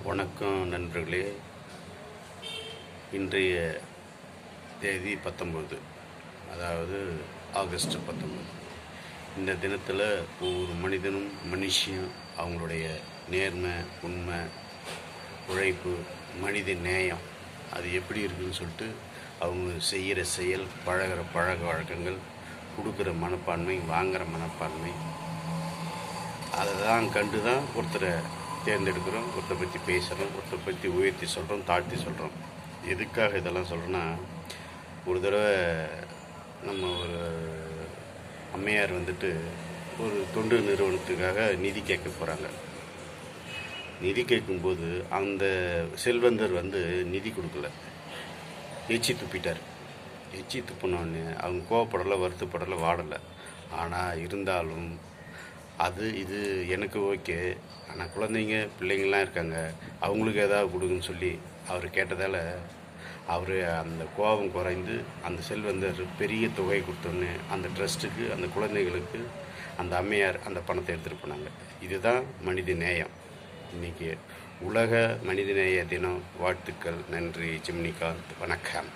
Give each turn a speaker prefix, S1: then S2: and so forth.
S1: வணக்கம் நண்பர்களே. இன்றைய தேதி 19, அதாவது ஆகஸ்ட் 19. இந்த தினத்தில் ஒவ்வொரு மனிதனும் மனுஷியும் அவங்களுடைய நேர்மை, உண்மை, உழைப்பு, மனித நேயம் அது எப்படி இருக்குதுன்னு சொல்லிட்டு அவங்க செய்கிற செயல், பழகிற பழக்க வழக்கங்கள், கொடுக்குற மனப்பான்மை, வாங்குகிற மனப்பான்மை, அதை தான் கண்டு தான் ஒருத்தரை தேர்ந்தெடுக்கிறோம், ஒருத்தரை பற்றி பேசுகிறோம், ஒருத்தரை பற்றி உயர்த்தி சொல்கிறோம், தாழ்த்தி சொல்கிறோம். எதுக்காக இதெல்லாம் சொல்கிறேன்னா, ஒரு தடவை நம்ம ஒரு அம்மையார் வந்துட்டு ஒரு தொண்டு நிறுவனத்துக்காக நிதி கேட்க போகிறாங்க. நிதி கேட்கும்போது அந்த செல்வந்தர் நிதி கொடுக்கல, எச்சி துப்பிட்டார். எச்சி துப்பினோடனே அவங்க கோவப்படலை, வருத்தப்படலை, வாடலை. ஆனால் இருந்தாலும் இது எனக்கு ஓகே, ஆனால் குழந்தைங்க பிள்ளைங்கள்லாம் இருக்காங்க, அவங்களுக்கு ஏதாவது கொடுங்கன்னு சொல்லி அவர் கேட்டதால் அவர் அந்த கோபம் குறைந்து அந்த செல்வந்தர் பெரிய தொகை கொடுத்தோன்னே அந்த ட்ரஸ்ட்டுக்கு, அந்த குழந்தைகளுக்கு அந்த அம்மையார் அந்த பணத்தை எடுத்துகிட்டு போனாங்க. இதுதான் மனித நேயம். இன்றைக்கி உலக மனிதநேய தினம். வாழ்த்துக்கள். நன்றி. ஜிம்னிகாந்த். வணக்கம்.